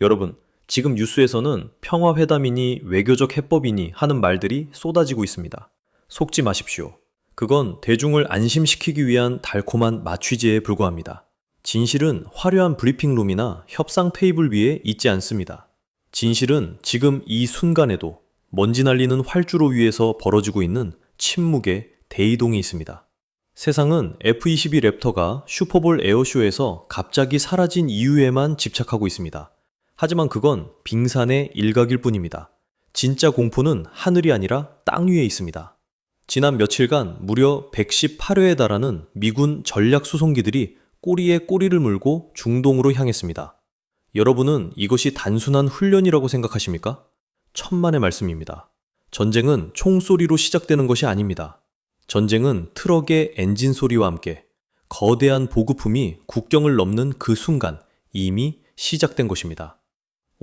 여러분, 지금 뉴스에서는 평화회담이니 외교적 해법이니 하는 말들이 쏟아지고 있습니다. 속지 마십시오. 그건 대중을 안심시키기 위한 달콤한 마취제에 불과합니다. 진실은 화려한 브리핑룸이나 협상 테이블 위에 있지 않습니다. 진실은 지금 이 순간에도 먼지 날리는 활주로 위에서 벌어지고 있는 침묵의 대이동이 있습니다. 세상은 F-22 랩터가 슈퍼볼 에어쇼에서 갑자기 사라진 이유에만 집착하고 있습니다. 하지만 그건 빙산의 일각일 뿐입니다. 진짜 공포는 하늘이 아니라 땅 위에 있습니다. 지난 며칠간 무려 118회에 달하는 미군 전략 수송기들이 꼬리에 꼬리를 물고 중동으로 향했습니다. 여러분은 이것이 단순한 훈련이라고 생각하십니까? 천만의 말씀입니다. 전쟁은 총소리로 시작되는 것이 아닙니다. 전쟁은 트럭의 엔진 소리와 함께 거대한 보급품이 국경을 넘는 그 순간 이미 시작된 것입니다.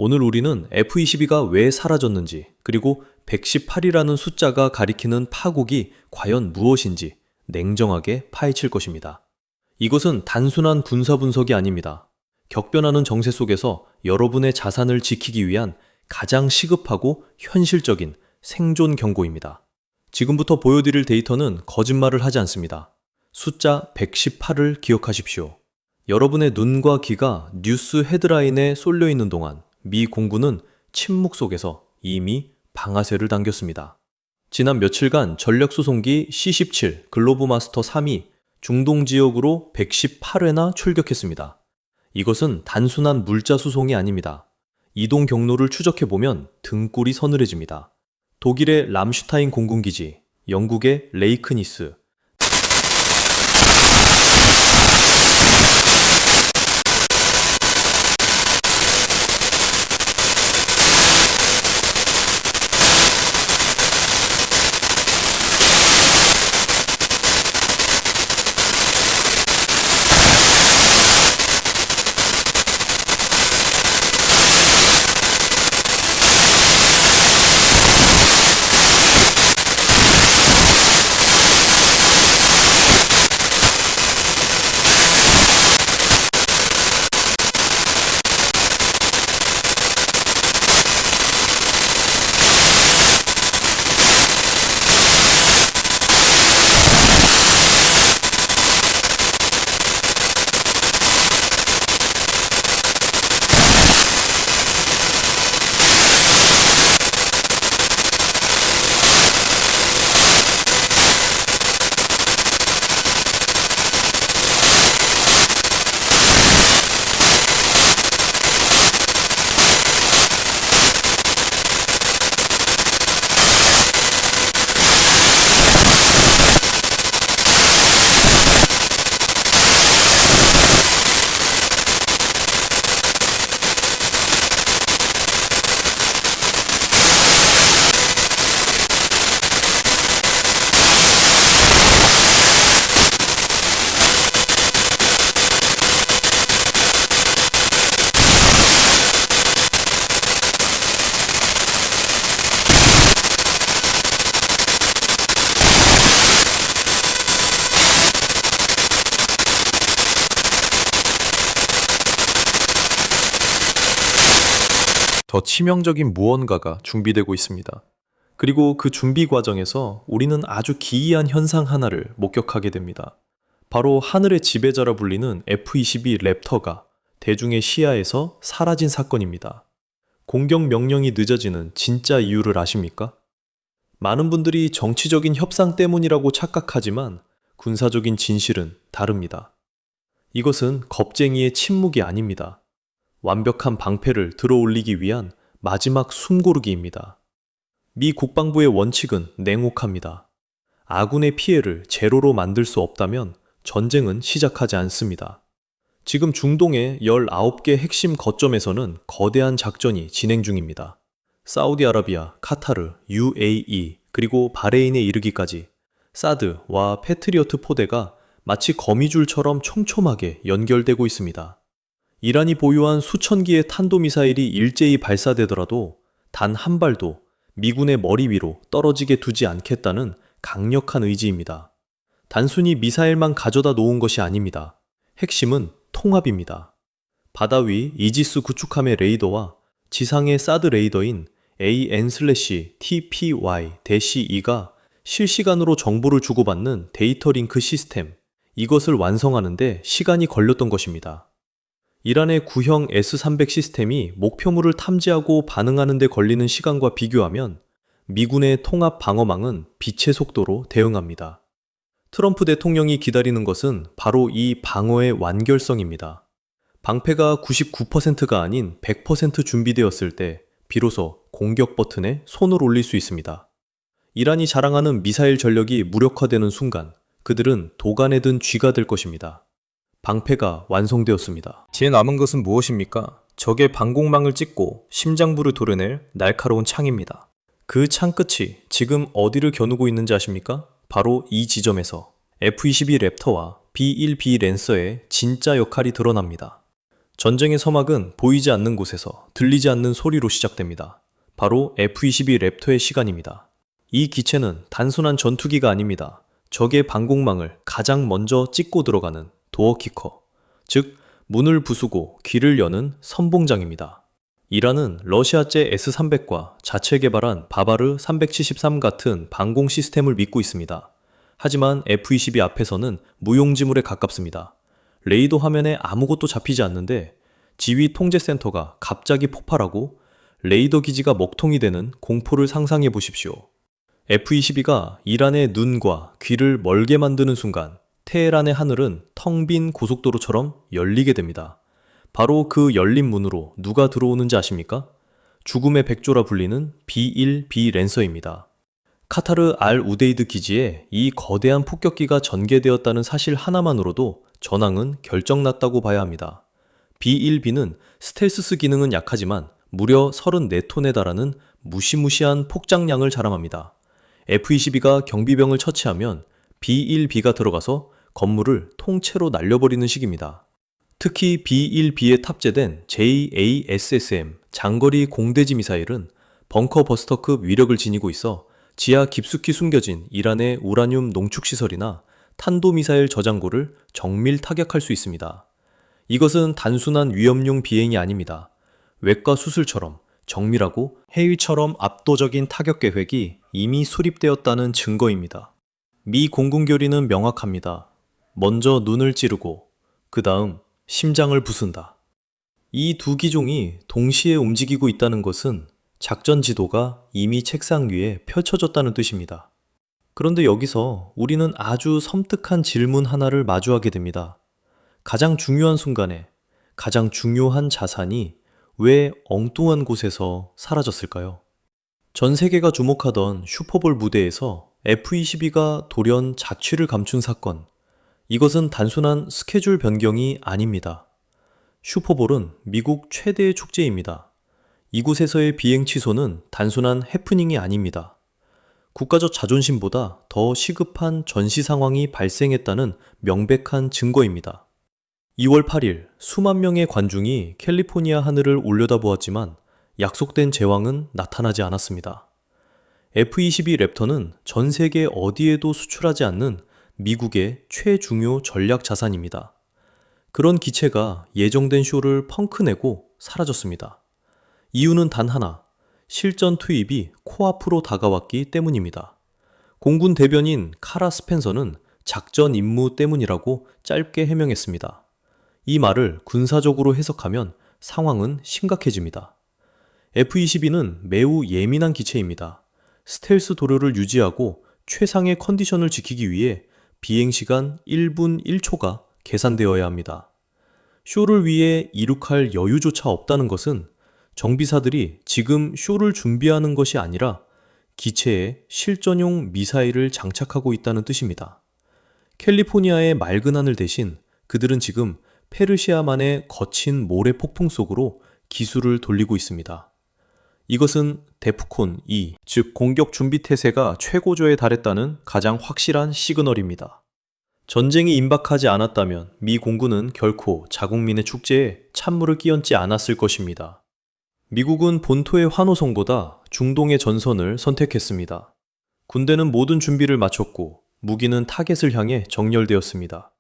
오늘 우리는 F-22가 왜 사라졌는지, 그리고 118이라는 숫자가 가리키는 파국이 과연 무엇인지 냉정하게 파헤칠 것입니다. 이것은 단순한 군사 분석이 아닙니다. 격변하는 정세 속에서 여러분의 자산을 지키기 위한 가장 시급하고 현실적인 생존 경고입니다. 지금부터 보여드릴 데이터는 거짓말을 하지 않습니다. 숫자 118을 기억하십시오. 여러분의 눈과 귀가 뉴스 헤드라인에 쏠려 있는 동안 미 공군은 침묵 속에서 이미 방아쇠를 당겼습니다. 지난 며칠간 전략수송기 C-17 글로브마스터 3이 중동 지역으로 118회나 출격했습니다. 이것은 단순한 물자 수송이 아닙니다. 이동 경로를 추적해보면 등골이 서늘해집니다. 독일의 람슈타인 공군기지, 영국의 레이크니스, 더 치명적인 무언가가 준비되고 있습니다. 그리고 그 준비 과정에서 우리는 아주 기이한 현상 하나를 목격하게 됩니다. 바로 하늘의 지배자라 불리는 F-22 랩터가 대중의 시야에서 사라진 사건입니다. 공격 명령이 늦어지는 진짜 이유를 아십니까? 많은 분들이 정치적인 협상 때문이라고 착각하지만 군사적인 진실은 다릅니다. 이것은 겁쟁이의 침묵이 아닙니다. 완벽한 방패를 들어올리기 위한 마지막 숨고르기입니다. 미 국방부의 원칙은 냉혹합니다. 아군의 피해를 제로로 만들 수 없다면 전쟁은 시작하지 않습니다. 지금 중동의 19개 핵심 거점에서는 거대한 작전이 진행 중입니다. 사우디아라비아, 카타르, UAE, 그리고 바레인에 이르기까지 사드와 패트리어트 포대가 마치 거미줄처럼 촘촘하게 연결되고 있습니다. 이란이 보유한 수천 기의 탄도미사일이 일제히 발사되더라도 단 한 발도 미군의 머리 위로 떨어지게 두지 않겠다는 강력한 의지입니다. 단순히 미사일만 가져다 놓은 것이 아닙니다. 핵심은 통합입니다. 바다 위 이지스 구축함의 레이더와 지상의 사드 레이더인 AN/TPY-2가 실시간으로 정보를 주고받는 데이터 링크 시스템, 이것을 완성하는데 시간이 걸렸던 것입니다. 이란의 구형 S-300 시스템이 목표물을 탐지하고 반응하는 데 걸리는 시간과 비교하면 미군의 통합 방어망은 빛의 속도로 대응합니다. 트럼프 대통령이 기다리는 것은 바로 이 방어의 완결성입니다. 방패가 99%가 아닌 100% 준비되었을 때 비로소 공격 버튼에 손을 올릴 수 있습니다. 이란이 자랑하는 미사일 전력이 무력화되는 순간 그들은 도간에 든 쥐가 될 것입니다. 방패가 완성되었습니다. 뒤에 남은 것은 무엇입니까? 적의 방공망을 찍고 심장부를 도려낼 날카로운 창입니다. 그 창 끝이 지금 어디를 겨누고 있는지 아십니까? 바로 이 지점에서 F-22 랩터와 B-1B 랜서의 진짜 역할이 드러납니다. 전쟁의 서막은 보이지 않는 곳에서 들리지 않는 소리로 시작됩니다. 바로 F-22 랩터의 시간입니다. 이 기체는 단순한 전투기가 아닙니다. 적의 방공망을 가장 먼저 찍고 들어가는 도어키커, 즉 문을 부수고 귀를 여는 선봉장입니다. 이란은 러시아제 S-300과 자체 개발한 바바르 373 같은 방공 시스템을 믿고 있습니다. 하지만 F-22 앞에서는 무용지물에 가깝습니다. 레이더 화면에 아무것도 잡히지 않는데 지휘 통제센터가 갑자기 폭발하고 레이더 기지가 먹통이 되는 공포를 상상해 보십시오. F-22가 이란의 눈과 귀를 멀게 만드는 순간 테헤란의 하늘은 텅 빈 고속도로처럼 열리게 됩니다. 바로 그 열린 문으로 누가 들어오는지 아십니까? 죽음의 백조라 불리는 B-1B 랜서입니다. 카타르 알 우데이드 기지에 이 거대한 폭격기가 전개되었다는 사실 하나만으로도 전황은 결정났다고 봐야 합니다. B-1B는 스텔스스 기능은 약하지만 무려 34톤에 달하는 무시무시한 폭장량을 자랑합니다. F-22가 경비병을 처치하면 B-1B가 들어가서 건물을 통째로 날려버리는 식입니다. 특히 B-1B에 탑재된 JASSM 장거리 공대지 미사일은 벙커 버스터급 위력을 지니고 있어 지하 깊숙이 숨겨진 이란의 우라늄 농축시설이나 탄도미사일 저장고를 정밀 타격할 수 있습니다. 이것은 단순한 위험용 비행이 아닙니다. 외과 수술처럼 정밀하고 해위처럼 압도적인 타격 계획이 이미 수립되었다는 증거입니다. 미 공군 교리는 명확합니다. 먼저 눈을 찌르고 그 다음 심장을 부순다. 이 두 기종이 동시에 움직이고 있다는 것은 작전 지도가 이미 책상 위에 펼쳐졌다는 뜻입니다. 그런데 여기서 우리는 아주 섬뜩한 질문 하나를 마주하게 됩니다. 가장 중요한 순간에 가장 중요한 자산이 왜 엉뚱한 곳에서 사라졌을까요? 전 세계가 주목하던 슈퍼볼 무대에서 F-22가 돌연 자취를 감춘 사건, 이것은 단순한 스케줄 변경이 아닙니다. 슈퍼볼은 미국 최대의 축제입니다. 이곳에서의 비행 취소는 단순한 해프닝이 아닙니다. 국가적 자존심보다 더 시급한 전시 상황이 발생했다는 명백한 증거입니다. 2월 8일 수만 명의 관중이 캘리포니아 하늘을 올려다보았지만 약속된 제왕은 나타나지 않았습니다. F-22 랩터는 전 세계 어디에도 수출하지 않는 미국의 최중요 전략 자산입니다. 그런 기체가 예정된 쇼를 펑크내고 사라졌습니다. 이유는 단 하나, 실전 투입이 코앞으로 다가왔기 때문입니다. 공군 대변인 카라 스펜서는 작전 임무 때문이라고 짧게 해명했습니다. 이 말을 군사적으로 해석하면 상황은 심각해집니다. F-22는 매우 예민한 기체입니다. 스텔스 도료를 유지하고 최상의 컨디션을 지키기 위해 비행시간 1분 1초가 계산되어야 합니다. 쇼를 위해 이륙할 여유조차 없다는 것은 정비사들이 지금 쇼를 준비하는 것이 아니라 기체에 실전용 미사일을 장착하고 있다는 뜻입니다. 캘리포니아의 맑은 하늘 대신 그들은 지금 페르시아만의 거친 모래 폭풍 속으로 기술을 돌리고 있습니다. 이것은 데프콘 2, 즉 공격 준비 태세가 최고조에 달했다는 가장 확실한 시그널입니다. 전쟁이 임박하지 않았다면 미 공군은 결코 자국민의 축제에 찬물을 끼얹지 않았을 것입니다. 미국은 본토의 환호성보다 중동의 전선을 선택했습니다. 군대는 모든 준비를 마쳤고 무기는 타겟을 향해 정렬되었습니다.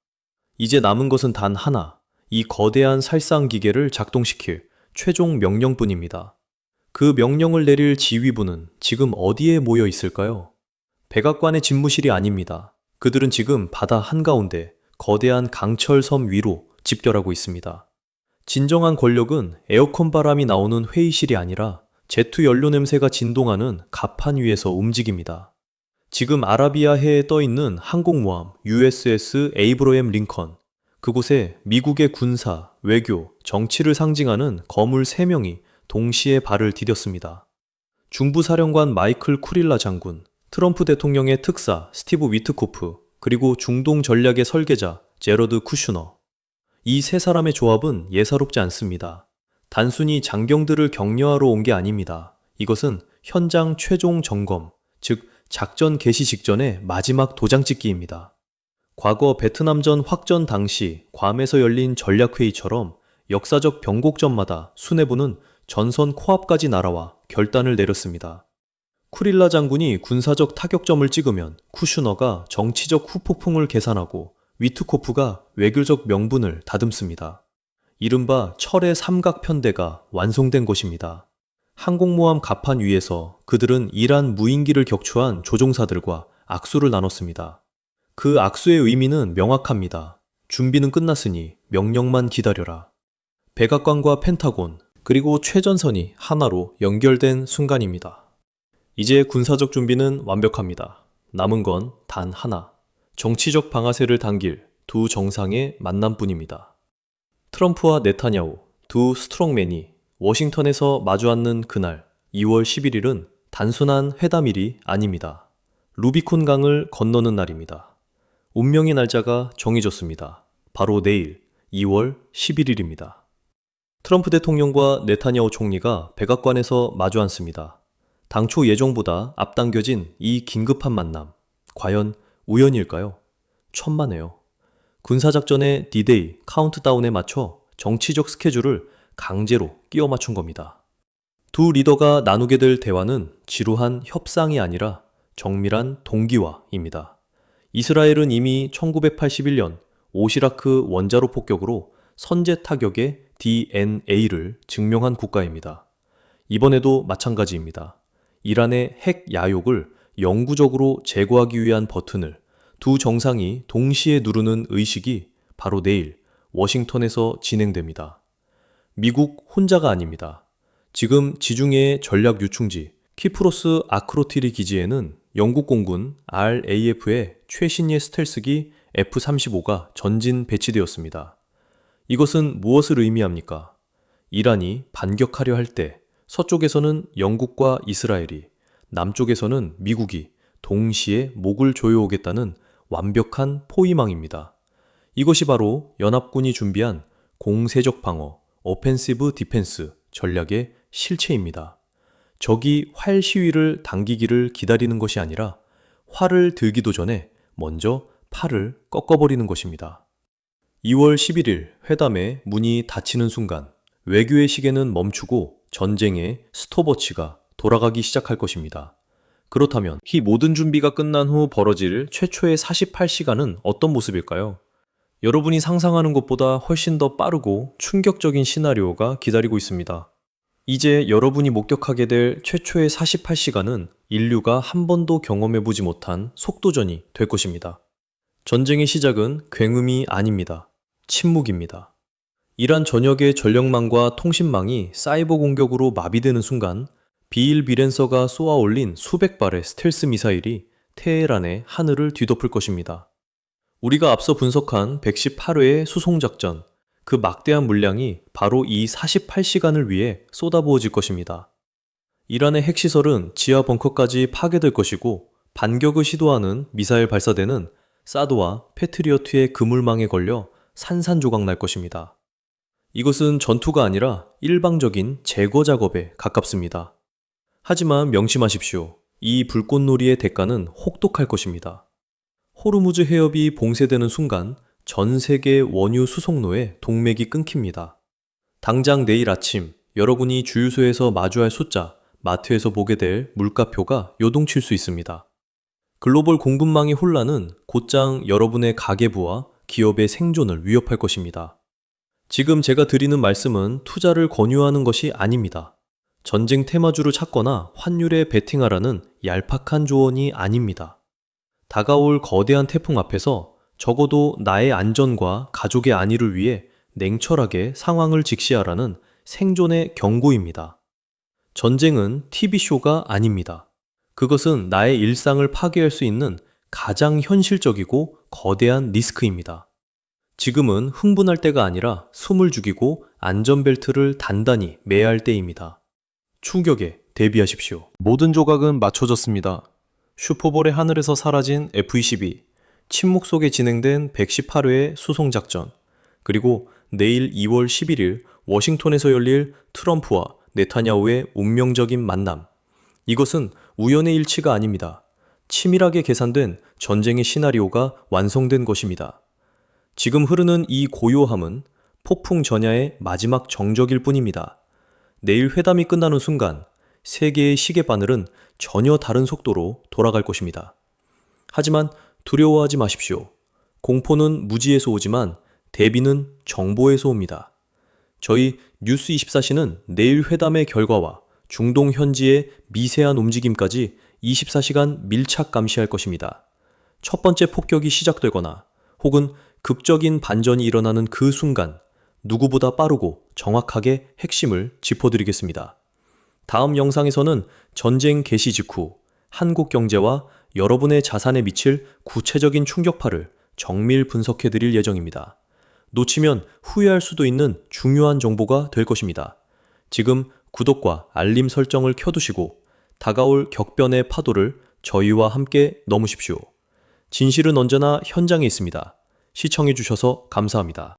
이제 남은 것은 단 하나, 이 거대한 살상 기계를 작동시킬 최종 명령뿐입니다. 그 명령을 내릴 지휘부는 지금 어디에 모여 있을까요? 백악관의 집무실이 아닙니다. 그들은 지금 바다 한가운데 거대한 강철섬 위로 집결하고 있습니다. 진정한 권력은 에어컨 바람이 나오는 회의실이 아니라 제트 연료 냄새가 진동하는 갑판 위에서 움직입니다. 지금 아라비아해에 떠있는 항공모함 USS 에이브러햄 링컨, 그곳에 미국의 군사, 외교, 정치를 상징하는 거물 3명이 동시에 발을 디뎠습니다. 중부사령관 마이클 쿠릴라 장군, 트럼프 대통령의 특사 스티브 위트코프, 그리고 중동 전략의 설계자 제러드 쿠슈너. 이 세 사람의 조합은 예사롭지 않습니다. 단순히 장병들을 격려하러 온 게 아닙니다. 이것은 현장 최종 점검, 즉 작전 개시 직전의 마지막 도장찍기입니다. 과거 베트남전 확전 당시 괌에서 열린 전략회의처럼 역사적 변곡점마다 수뇌부는 전선 코앞까지 날아와 결단을 내렸습니다. 쿠릴라 장군이 군사적 타격점을 찍으면 쿠슈너가 정치적 후폭풍을 계산하고 위트코프가 외교적 명분을 다듬습니다. 이른바 철의 삼각편대가 완성된 것입니다. 항공모함 갑판 위에서 그들은 이란 무인기를 격추한 조종사들과 악수를 나눴습니다. 그 악수의 의미는 명확합니다. 준비는 끝났으니 명령만 기다려라. 백악관과 펜타곤, 그리고 최전선이 하나로 연결된 순간입니다. 이제 군사적 준비는 완벽합니다. 남은 건 단 하나, 정치적 방아쇠를 당길 두 정상의 만남뿐입니다. 트럼프와 네타냐후, 두 스트롱맨이 워싱턴에서 마주 앉는 그날 2월 11일은 단순한 회담일이 아닙니다. 루비콘 강을 건너는 날입니다. 운명의 날짜가 정해졌습니다. 바로 내일 2월 11일입니다. 트럼프 대통령과 네타냐후 총리가 백악관에서 마주 앉습니다. 당초 예정보다 앞당겨진 이 긴급한 만남, 과연 우연일까요? 천만에요. 군사작전의 D-Day 카운트다운에 맞춰 정치적 스케줄을 강제로 끼워 맞춘 겁니다. 두 리더가 나누게 될 대화는 지루한 협상이 아니라 정밀한 동기화입니다. 이스라엘은 이미 1981년 오시라크 원자로 폭격으로 선제 타격의 DNA를 증명한 국가입니다. 이번에도 마찬가지입니다. 이란의 핵 야욕을 영구적으로 제거하기 위한 버튼을 두 정상이 동시에 누르는 의식이 바로 내일 워싱턴에서 진행됩니다. 미국 혼자가 아닙니다. 지금 지중해의 전략 유충지 키프로스 아크로티리 기지에는 영국 공군 RAF의 최신의 스텔스기 F-35가 전진 배치되었습니다. 이것은 무엇을 의미합니까? 이란이 반격하려 할 때 서쪽에서는 영국과 이스라엘이, 남쪽에서는 미국이 동시에 목을 조여오겠다는 완벽한 포위망입니다. 이것이 바로 연합군이 준비한 공세적 방어, 오펜시브 디펜스 전략의 실체입니다. 적이 활 시위를 당기기를 기다리는 것이 아니라 활을 들기도 전에 먼저 팔을 꺾어버리는 것입니다. 2월 11일 회담의 문이 닫히는 순간 외교의 시계는 멈추고 전쟁의 스톱워치가 돌아가기 시작할 것입니다. 그렇다면 이 모든 준비가 끝난 후 벌어질 최초의 48시간은 어떤 모습일까요? 여러분이 상상하는 것보다 훨씬 더 빠르고 충격적인 시나리오가 기다리고 있습니다. 이제 여러분이 목격하게 될 최초의 48시간은 인류가 한 번도 경험해보지 못한 속도전이 될 것입니다. 전쟁의 시작은 굉음이 아닙니다. 침묵입니다. 이란 전역의 전력망과 통신망이 사이버 공격으로 마비되는 순간 비일비랜서가 쏘아 올린 수백 발의 스텔스 미사일이 테헤란의 하늘을 뒤덮을 것입니다. 우리가 앞서 분석한 118회의 수송작전, 그 막대한 물량이 바로 이 48시간을 위해 쏟아부어질 것입니다. 이란의 핵시설은 지하 벙커까지 파괴될 것이고 반격을 시도하는 미사일 발사대는 사드와 패트리어트의 그물망에 걸려 산산조각 날 것입니다. 이것은 전투가 아니라 일방적인 제거 작업에 가깝습니다. 하지만 명심하십시오. 이 불꽃놀이의 대가는 혹독할 것입니다. 호르무즈 해협이 봉쇄되는 순간 전 세계 원유 수송로의 동맥이 끊깁니다. 당장 내일 아침 여러분이 주유소에서 마주할 숫자, 마트에서 보게 될 물가표가 요동칠 수 있습니다. 글로벌 공급망의 혼란은 곧장 여러분의 가계부와 기업의 생존을 위협할 것입니다. 지금 제가 드리는 말씀은 투자를 권유하는 것이 아닙니다. 전쟁 테마주를 찾거나 환율에 베팅하라는 얄팍한 조언이 아닙니다. 다가올 거대한 태풍 앞에서 적어도 나의 안전과 가족의 안위를 위해 냉철하게 상황을 직시하라는 생존의 경고입니다. 전쟁은 TV쇼가 아닙니다. 그것은 나의 일상을 파괴할 수 있는 가장 현실적이고 거대한 리스크입니다. 지금은 흥분할 때가 아니라 숨을 죽이고 안전벨트를 단단히 매야 할 때입니다. 충격에 대비하십시오. 모든 조각은 맞춰졌습니다. 슈퍼볼의 하늘에서 사라진 F-22, 침묵 속에 진행된 118회의 수송작전, 그리고 내일 2월 11일 워싱턴에서 열릴 트럼프와 네타냐후의 운명적인 만남. 이것은 우연의 일치가 아닙니다. 치밀하게 계산된 전쟁의 시나리오가 완성된 것입니다. 지금 흐르는 이 고요함은 폭풍 전야의 마지막 정적일 뿐입니다. 내일 회담이 끝나는 순간 세계의 시계바늘은 전혀 다른 속도로 돌아갈 것입니다. 하지만 두려워하지 마십시오. 공포는 무지에서 오지만 대비는 정보에서 옵니다. 저희 뉴스24시는 내일 회담의 결과와 중동 현지의 미세한 움직임까지 24시간 밀착 감시할 것입니다. 첫 번째 폭격이 시작되거나 혹은 극적인 반전이 일어나는 그 순간 누구보다 빠르고 정확하게 핵심을 짚어드리겠습니다. 다음 영상에서는 전쟁 개시 직후 한국 경제와 여러분의 자산에 미칠 구체적인 충격파를 정밀 분석해드릴 예정입니다. 놓치면 후회할 수도 있는 중요한 정보가 될 것입니다. 지금 구독과 알림 설정을 켜두시고 다가올 격변의 파도를 저희와 함께 넘으십시오. 진실은 언제나 현장에 있습니다. 시청해주셔서 감사합니다.